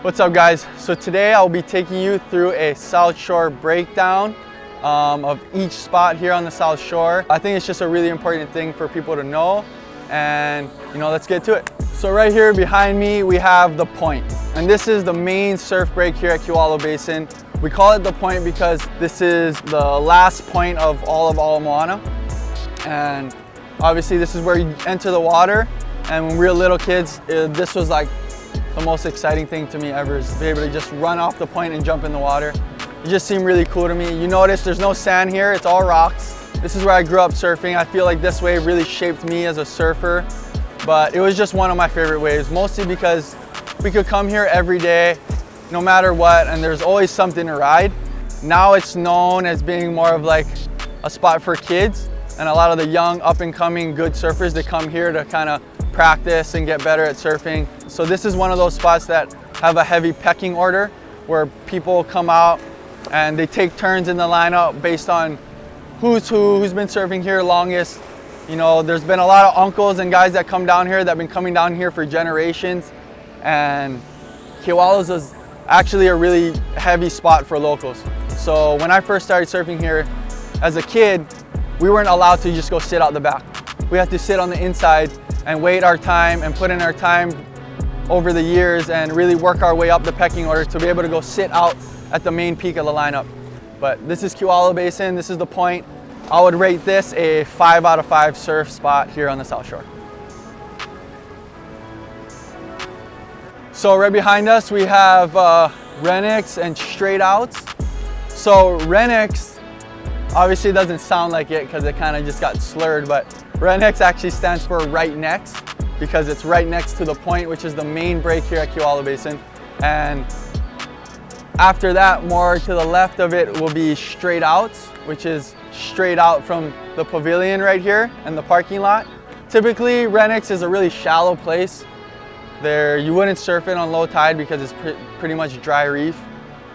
What's up, guys? So today I'll be taking you through a South Shore breakdown of each spot here on the South Shore. I think it's just a really important thing for people to know, and let's get to it. So right here behind me we have the point, and this is the main surf break here at Kewalo Basin. We call it the point because this is the last point of all of MOANA, and obviously this is where you enter the water. And when we were little kids, this was like the most exciting thing to me ever, is to be able to just run off the point and jump in the water. It just seemed really cool to me. You notice there's no sand here, it's all rocks. This is where I grew up surfing. I feel like this wave really shaped me as a surfer, but it was just one of my favorite waves, mostly because we could come here every day, no matter what, and there's always something to ride. Now it's known as being more of like a spot for kids, and a lot of the young up and coming good surfers that come here to kind of practice and get better at surfing. So this is one of those spots that have a heavy pecking order, where people come out and they take turns in the lineup based on who's been surfing here longest. There's been a lot of uncles and guys that come down here that have been coming down here for generations, and Kewalo's is actually a really heavy spot for locals. So when I first started surfing here as a kid, we weren't allowed to just go sit out the back. We had to sit on the inside and wait our time and put in our time over the years and really work our way up the pecking order to be able to go sit out at the main peak of the lineup. But this is Kewalo Basin, this is the point. I would rate this a 5 out of 5 surf spot here on the South Shore. So right behind us we have Renix and straight outs. So Renix obviously doesn't sound like it because it kind of just got slurred, but Renix actually stands for right next, because it's right next to the point, which is the main break here at Kewalo Basin. And after that, more to the left of it will be straight outs, which is straight out from the pavilion right here and the parking lot. Typically, Renix is a really shallow place. There, you wouldn't surf it on low tide because it's pretty much dry reef.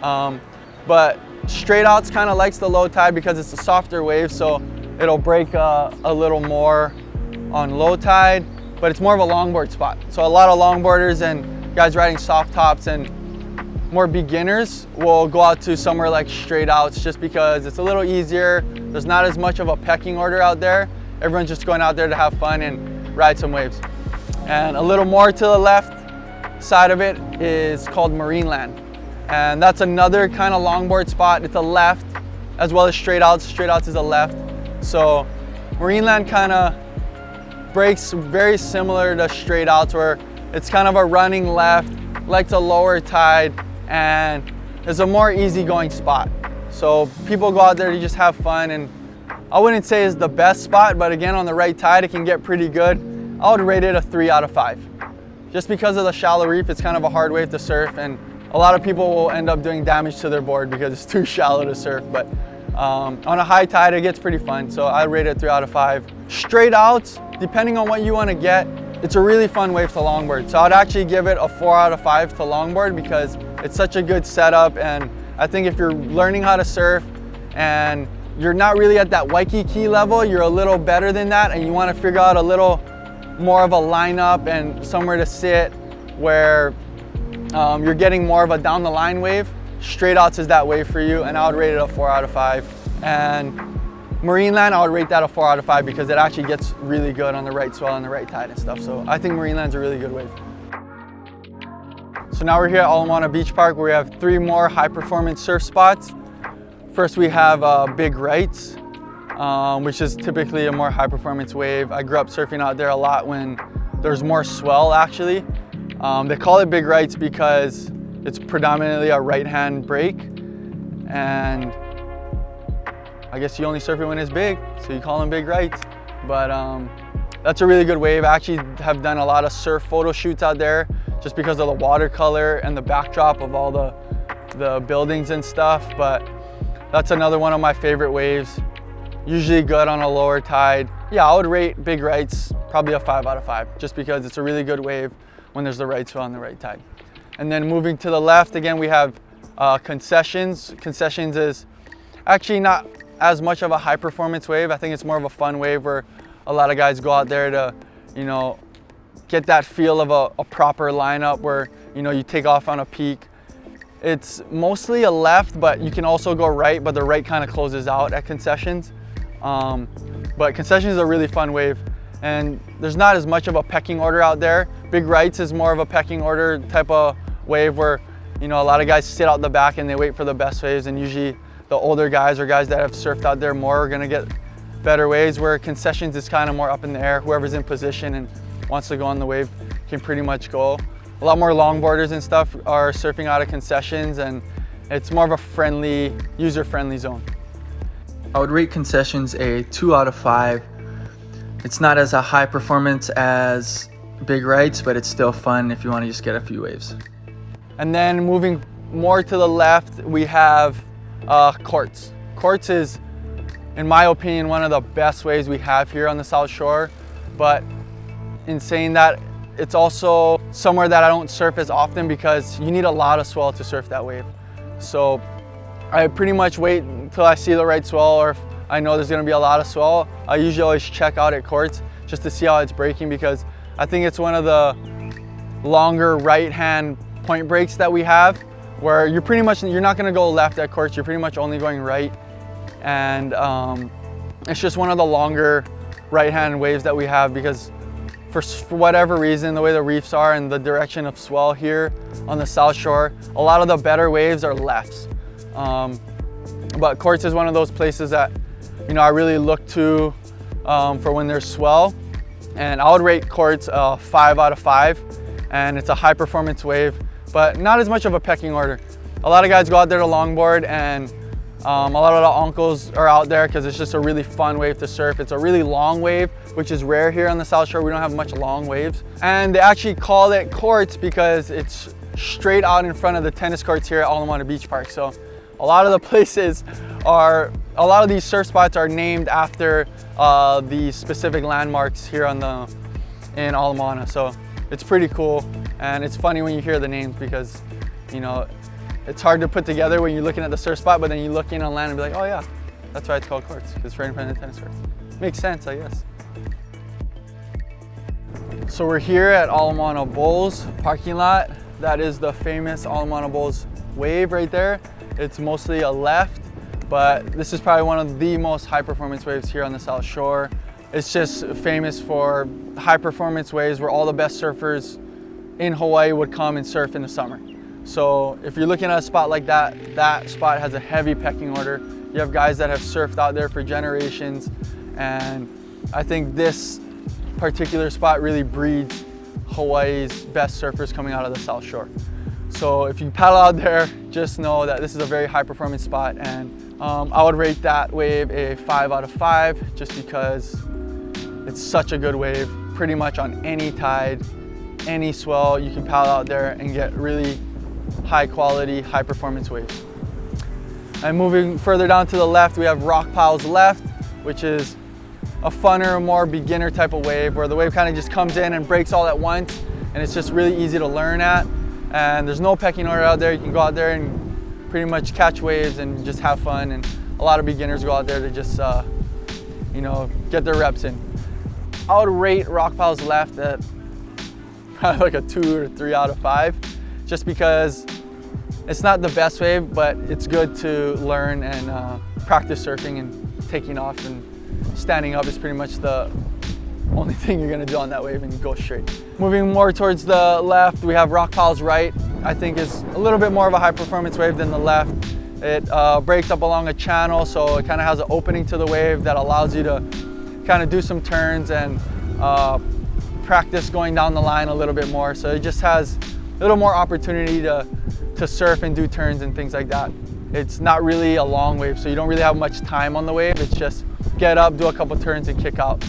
But straight outs kind of likes the low tide because it's a softer wave, so it'll break a little more on low tide, but it's more of a longboard spot. So a lot of longboarders and guys riding soft tops and more beginners will go out to somewhere like straight outs just because it's a little easier. There's not as much of a pecking order out there. Everyone's just going out there to have fun and ride some waves. And a little more to the left side of it is called Marineland. And that's another kind of longboard spot. It's a left as well as straight outs. Straight outs is a left. So Marineland kind of breaks very similar to straight outs, where it's kind of a running left, likes a lower tide, and it's a more easygoing spot. So people go out there to just have fun, and I wouldn't say it's the best spot, but again, on the right tide, it can get pretty good. I would rate it a 3 out of 5. Just because of the shallow reef, it's kind of a hard wave to surf, and a lot of people will end up doing damage to their board because it's too shallow to surf. But on a high tide, it gets pretty fun, so I rate it 3 out of 5. Straight outs, depending on what you want to get, it's a really fun wave to longboard. So I'd actually give it a 4 out of 5 to longboard because it's such a good setup, and I think if you're learning how to surf and you're not really at that Waikiki level, you're a little better than that, and you want to figure out a little more of a lineup and somewhere to sit where you're getting more of a down the line wave, straight outs is that wave for you, and I would rate it a 4 out of 5. And Marineland, I would rate that a 4 out of 5 because it actually gets really good on the right swell and the right tide and stuff. So I think Marineland's a really good wave. So now we're here at MOANA Beach Park, where we have 3 more high performance surf spots. First we have Big Rights, which is typically a more high performance wave. I grew up surfing out there a lot when there's more swell actually. They call it Big Rights because it's predominantly a right hand break, and I guess you only surf it when it's big, so you call them Big Rights. But that's a really good wave. I actually have done a lot of surf photo shoots out there just because of the watercolor and the backdrop of all the buildings and stuff. But that's another one of my favorite waves. Usually good on a lower tide. Yeah, I would rate Big Rights probably a 5 out of 5 just because it's a really good wave when there's the right swell and the right tide. And then moving to the left, again, we have Concessions. Concessions is actually not as much of a high performance wave. I think it's more of a fun wave where a lot of guys go out there to, get that feel of a proper lineup where, you know, you take off on a peak. It's mostly a left, but you can also go right, but the right kind of closes out at concessions. But concessions is a really fun wave, and there's not as much of a pecking order out there. Big rights is more of a pecking order type of wave where, you know, a lot of guys sit out the back and they wait for the best waves, and usually the older guys or guys that have surfed out there more are gonna get better waves, where concessions is kind of more up in the air. Whoever's in position and wants to go on the wave can pretty much go. A lot more longboarders and stuff are surfing out of concessions, and it's more of a friendly, user-friendly zone. I would rate concessions a 2 out of 5. It's not as a high performance as big rights, but it's still fun if you want to just get a few waves. And then moving more to the left, we have courts. Courts is, in my opinion, one of the best waves we have here on the South Shore. But in saying that, it's also somewhere that I don't surf as often because you need a lot of swell to surf that wave. So I pretty much wait until I see the right swell, or if I know there's gonna be a lot of swell, I usually always check out at courts just to see how it's breaking, because I think it's one of the longer right-hand point breaks that we have, where you're not gonna go left at courts, you're pretty much only going right. And it's just one of the longer right-hand waves that we have, because for whatever reason, the way the reefs are and the direction of swell here on the South Shore, a lot of the better waves are lefts. But courts is one of those places that, you know, I really look to for when there's swell. And I would rate courts 5 out of 5. And it's a high performance wave, but not as much of a pecking order. A lot of guys go out there to longboard, and a lot of the uncles are out there because it's just a really fun wave to surf. It's a really long wave, which is rare here on the South Shore. We don't have much long waves. And they actually call it courts because it's straight out in front of the tennis courts here at ALOHA Beach Park. So a lot of the places are, a lot of these surf spots are named after the specific landmarks here in ALOHA. So it's pretty cool, and it's funny when you hear the names because, you know, it's hard to put together when you're looking at the surf spot, but then you look in on land and be like, oh yeah, that's why it's called courts, because it's right in front of the tennis courts. Makes sense, I guess. So we're here at ALOHA Bowls parking lot. That is the famous ALOHA Bowls wave right there. It's mostly a left, but this is probably one of the most high performance waves here on the South Shore. It's just famous for high performance waves where all the best surfers in Hawaii would come and surf in the summer. So if you're looking at a spot like that, that spot has a heavy pecking order. You have guys that have surfed out there for generations, and I think this particular spot really breeds Hawaii's best surfers coming out of the South Shore. So if you paddle out there, just know that this is a very high performance spot, and I would rate that wave a 5 out of 5 just because it's such a good wave. Pretty much on any tide, any swell, you can paddle out there and get really high quality, high performance waves. And moving further down to the left, we have Rock Piles Left, which is a funner, more beginner type of wave where the wave kind of just comes in and breaks all at once, and it's just really easy to learn at. And there's no pecking order out there. You can go out there and pretty much catch waves and just have fun. And a lot of beginners go out there to just, you know, get their reps in. I would rate Rock Piles Left at probably like a 2 or 3 out of 5, just because it's not the best wave, but it's good to learn and practice surfing, and taking off and standing up is pretty much the only thing you're gonna do on that wave, and go straight. Moving more towards the left, we have Rock Piles Right. I think is a little bit more of a high performance wave than the left. It breaks up along a channel, so it kind of has an opening to the wave that allows you to kind of do some turns and practice going down the line a little bit more. So it just has a little more opportunity to surf and do turns and things like that. It's not really a long wave, so you don't really have much time on the wave. It's just get up, do a couple turns, and kick out.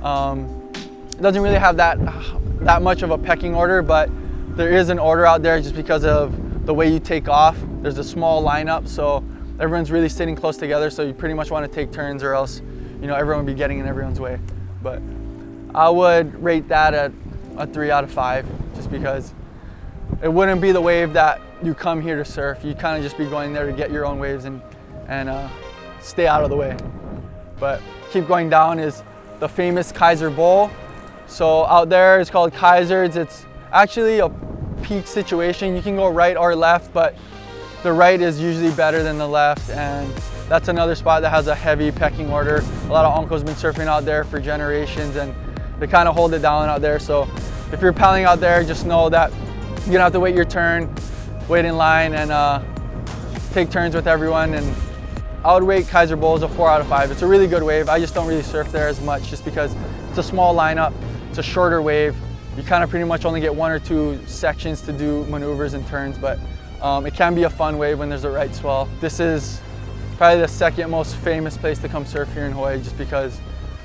It doesn't really have that much of a pecking order, but there is an order out there just because of the way you take off. There's a small lineup, so everyone's really sitting close together, so you pretty much want to take turns, or else, you know, everyone would be getting in everyone's way. But I would rate that at a 3 out of 5, just because it wouldn't be the wave that you come here to surf. You kind of just be going there to get your own waves and stay out of the way. But keep going down is the famous Kaiser Bowl. So out there it's called Kaiser's. It's actually a peak situation. You can go right or left, but the right is usually better than the left, and that's another spot that has a heavy pecking order. A lot of uncles been surfing out there for generations, and they kind of hold it down out there. So if you're paddling out there, just know that you're gonna have to wait your turn, wait in line, and take turns with everyone. And I would rate Kaiser Bowl as a 4 out of 5. It's a really good wave. I just don't really surf there as much just because it's a small lineup, it's a shorter wave. You kind of pretty much only get 1 or 2 sections to do maneuvers and turns, but it can be a fun wave when there's a right swell. This is probably the second most famous place to come surf here in Hawaii just because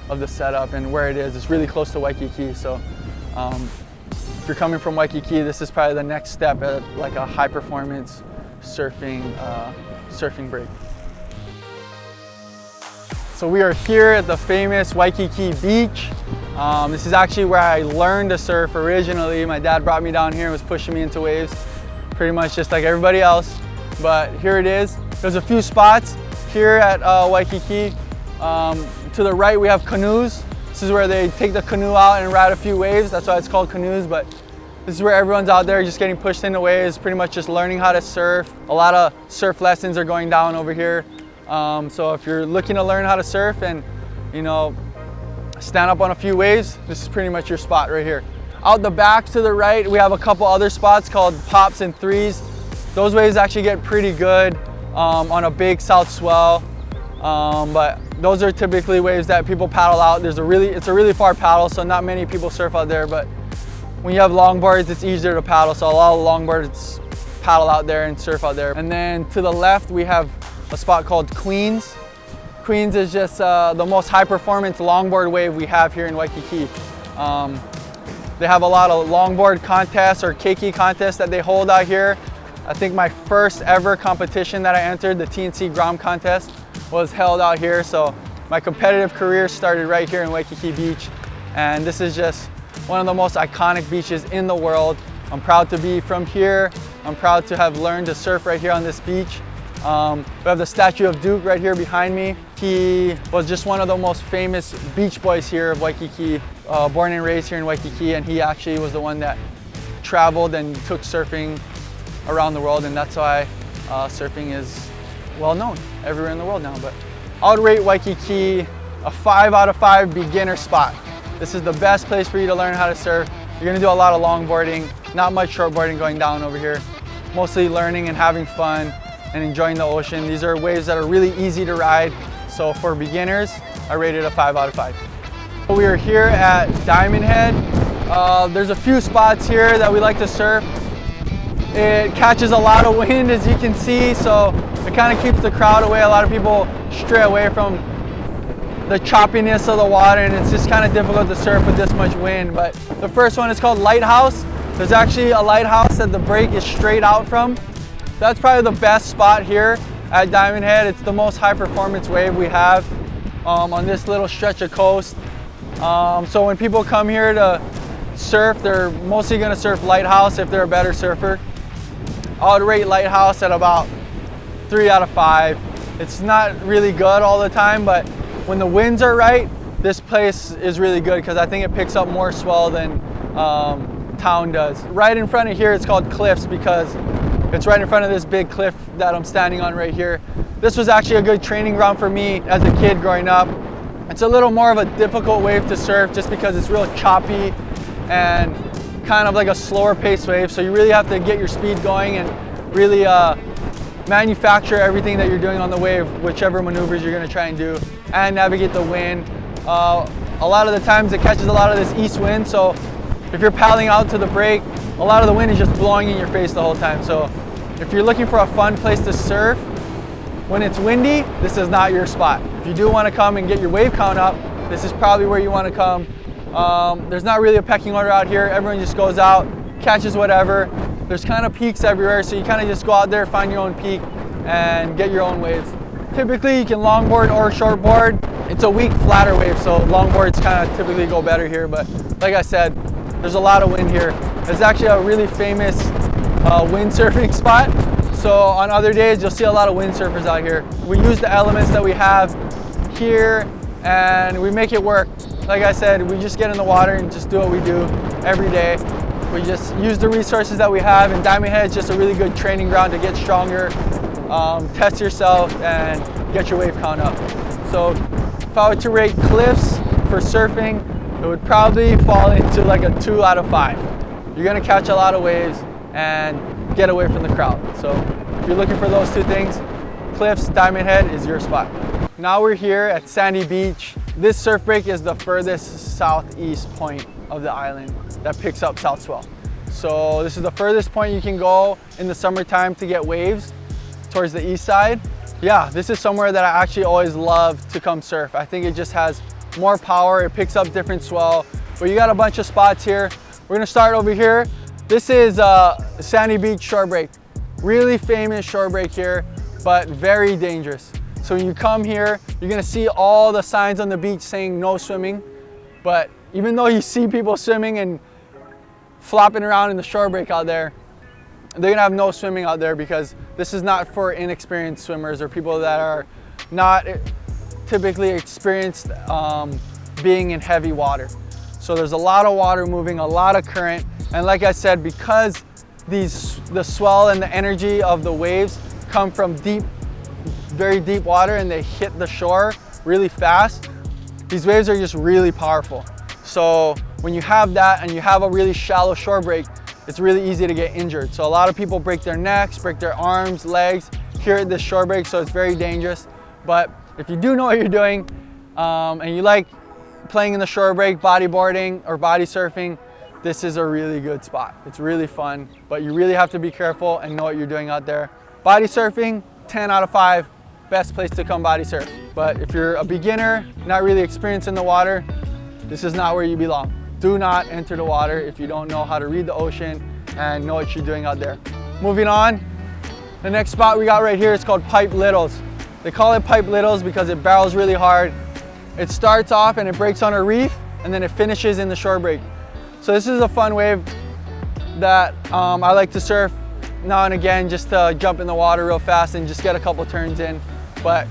of the setup and where it is. It's really close to Waikiki, so if you're coming from Waikiki, this is probably the next step at like a high performance surfing break. So we are here at the famous Waikiki beach. This is actually where I learned to surf originally. My dad brought me down here and was pushing me into waves, pretty much just like everybody else. But here it is. There's a few spots here at Waikiki. To the right we have canoes. This is where they take the canoe out and ride a few waves. That's why it's called canoes, but this is where everyone's out there just getting pushed into waves, pretty much just learning how to surf. A lot of surf lessons are going down over here. So if you're looking to learn how to surf and, you know, stand up on a few waves, this is pretty much your spot right here. Out the back to the right, we have a couple other spots called pops and threes. Those waves actually get pretty good on a big south swell, but those are typically waves that people paddle out. It's a really far paddle, so not many people surf out there, but when you have longboards, it's easier to paddle, so a lot of longboards paddle out there and surf out there. And then to the left, we have a spot called Queens. Queens is just the most high performance longboard wave we have here in Waikiki. They have a lot of longboard contests or keiki contests that they hold out here. I think my first ever competition that I entered, the TNC Grom contest, was held out here. So my competitive career started right here in Waikiki Beach. And this is just one of the most iconic beaches in the world. I'm proud to be from here. I'm proud to have learned to surf right here on this beach. We have the statue of Duke right here behind me. He was just one of the most famous beach boys here of Waikiki, born and raised here in Waikiki, and he actually was the one that traveled and took surfing around the world, and that's why surfing is well known everywhere in the world now. But I would rate Waikiki a 5 out of 5 beginner spot. This is the best place for you to learn how to surf. You're gonna do a lot of longboarding, not much shortboarding going down over here. Mostly learning and having fun and enjoying the ocean. These are waves that are really easy to ride. So for beginners, I rate it a 5 out of 5. We are here at Diamond Head. There's a few spots here that we like to surf. It catches a lot of wind, as you can see, so it kind of keeps the crowd away. A lot of people stray away from the choppiness of the water, and it's just kind of difficult to surf with this much wind. But the first one is called Lighthouse. There's actually a lighthouse that the break is straight out from. That's probably the best spot here at Diamond Head. It's the most high performance wave we have on this little stretch of coast. So when people come here to surf, they're mostly gonna surf Lighthouse if they're a better surfer. I would rate Lighthouse at about 3 out of 5. It's not really good all the time, but when the winds are right, this place is really good because I think it picks up more swell than town does. Right in front of here, it's called Cliffs because it's right in front of this big cliff that I'm standing on right here. This was actually a good training ground for me as a kid growing up. It's a little more of a difficult wave to surf just because it's real choppy and kind of like a slower pace wave. So you really have to get your speed going and really manufacture everything that you're doing on the wave, whichever maneuvers you're gonna try and do, and navigate the wind. A lot of the times it catches a lot of this east wind, so if you're paddling out to the break, a lot of the wind is just blowing in your face the whole time. So if you're looking for a fun place to surf when it's windy, this is not your spot. If you do want to come and get your wave count up, this is probably where you want to come. There's not really a pecking order out here. Everyone just goes out, catches whatever. There's kind of peaks everywhere, so you kind of just go out there, find your own peak, and get your own waves. Typically, you can longboard or shortboard. It's a weak, flatter wave, so longboards kind of typically go better here. But like I said, there's a lot of wind here. It's actually a really famous windsurfing spot. So on other days, you'll see a lot of windsurfers out here. We use the elements that we have here and we make it work. like I said, we just get in the water and just do what we do every day. We just use the resources that we have, and Diamond Head is just a really good training ground to get stronger, test yourself, and get your wave count up. So if I were to rate cliffs for surfing, it would probably fall into like a 2 out of 5. You're gonna catch a lot of waves and get away from the crowd. So if you're looking for those two things, cliffs, Diamond Head is your spot. Now we're here at Sandy Beach. This surf break is the furthest southeast point of the island that picks up South Swell. So this is the furthest point you can go in the summertime to get waves towards the east side. Yeah, this is somewhere that I actually always love to come surf. I think it just has more power, it picks up different swell. But you got a bunch of spots here. We're gonna start over here. This is Sandy Beach shore break. Really famous shore break here, but very dangerous. So when you come here, you're gonna see all the signs on the beach saying no swimming. But even though you see people swimming and flopping around in the shore break out there, they're gonna have no swimming out there because this is not for inexperienced swimmers or people that are not typically experienced being in heavy water. So there's a lot of water moving, a lot of current. And like I said, because the swell and the energy of the waves come from deep, very deep water and they hit the shore really fast, these waves are just really powerful. So when you have that and you have a really shallow shore break, it's really easy to get injured. So a lot of people break their necks, break their arms, legs here at this shore break, so it's very dangerous. But if you do know what you're doing and you like playing in the shore break, bodyboarding or body surfing, this is a really good spot. It's really fun, but you really have to be careful and know what you're doing out there. Body surfing, 10 out of 5, best place to come body surf. But if you're a beginner, not really experienced in the water, this is not where you belong. Do not enter the water if you don't know how to read the ocean and know what you're doing out there. Moving on, the next spot we got right here is called Pipe Littles. They call it Pipe Littles because it barrels really hard. It starts off and it breaks on a reef and then it finishes in the shore break. So this is a fun wave that I like to surf now and again, just to jump in the water real fast and just get a couple turns in. But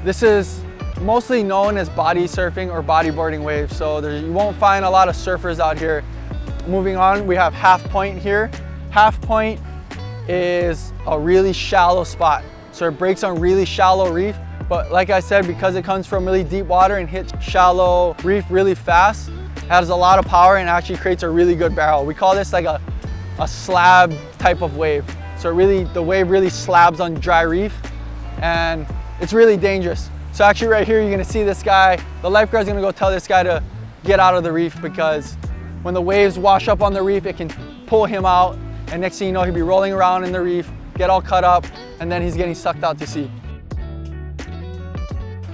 this is mostly known as body surfing or bodyboarding waves. So you won't find a lot of surfers out here. Moving on, we have Half Point here. Half Point is a really shallow spot. So it breaks on really shallow reef. But like I said, because it comes from really deep water and hits shallow reef really fast, it has a lot of power and actually creates a really good barrel. We call this like a slab type of wave. So the wave really slabs on dry reef and it's really dangerous. So actually right here, you're gonna see this guy, the lifeguard's gonna go tell this guy to get out of the reef because when the waves wash up on the reef, it can pull him out and next thing you know, he'll be rolling around in the reef, get all cut up, and then he's getting sucked out to sea.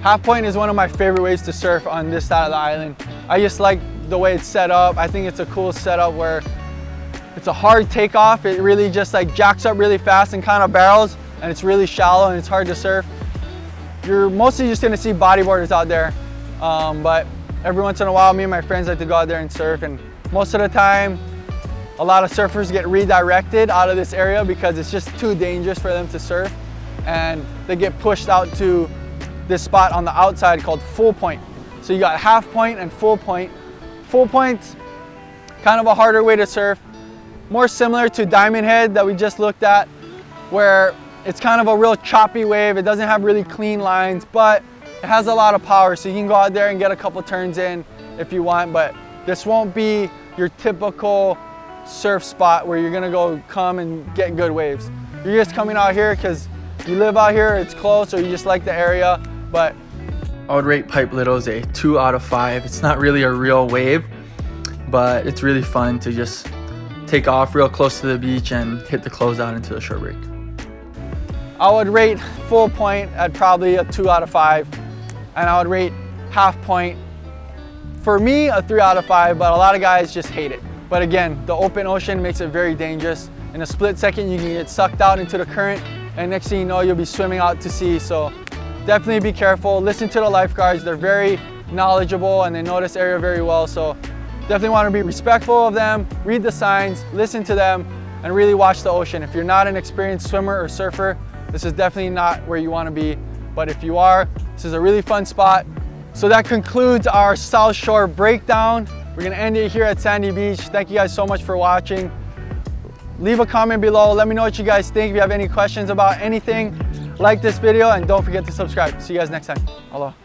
Half Point is one of my favorite ways to surf on this side of the island. I just like the way it's set up. I think it's a cool setup where it's a hard takeoff. It really just like jacks up really fast and kind of barrels, and it's really shallow and it's hard to surf. You're mostly just gonna see bodyboarders out there, but every once in a while, me and my friends like to go out there and surf, and most of the time, a lot of surfers get redirected out of this area because it's just too dangerous for them to surf, and they get pushed out to this spot on the outside called Full Point. So you got Half Point and Full Point. Full Point's kind of a harder way to surf, more similar to Diamond Head that we just looked at, where it's kind of a real choppy wave. It doesn't have really clean lines, but it has a lot of power. So you can go out there and get a couple turns in if you want, but this won't be your typical surf spot where you're gonna come and get good waves. You're just coming out here because you live out here, it's close, or you just like the area. But I would rate Pipe Littles a 2 out of 5. It's not really a real wave, but it's really fun to just take off real close to the beach and hit the closeout into the shore break. I would rate Full Point at probably a 2 out of 5, and I would rate Half Point, for me, a 3 out of 5, but a lot of guys just hate it. But again, the open ocean makes it very dangerous. In a split second, you can get sucked out into the current, and next thing you know, you'll be swimming out to sea. So definitely be careful. Listen to the lifeguards. They're very knowledgeable and they know this area very well. So definitely want to be respectful of them, read the signs, listen to them, and really watch the ocean. If you're not an experienced swimmer or surfer, this is definitely not where you want to be. But if you are, this is a really fun spot. So that concludes our South Shore breakdown. We're gonna end it here at Sandy Beach. Thank you guys so much for watching. Leave a comment below. Let me know what you guys think. If you have any questions about anything, like this video and don't forget to subscribe. See you guys next time. Aloha.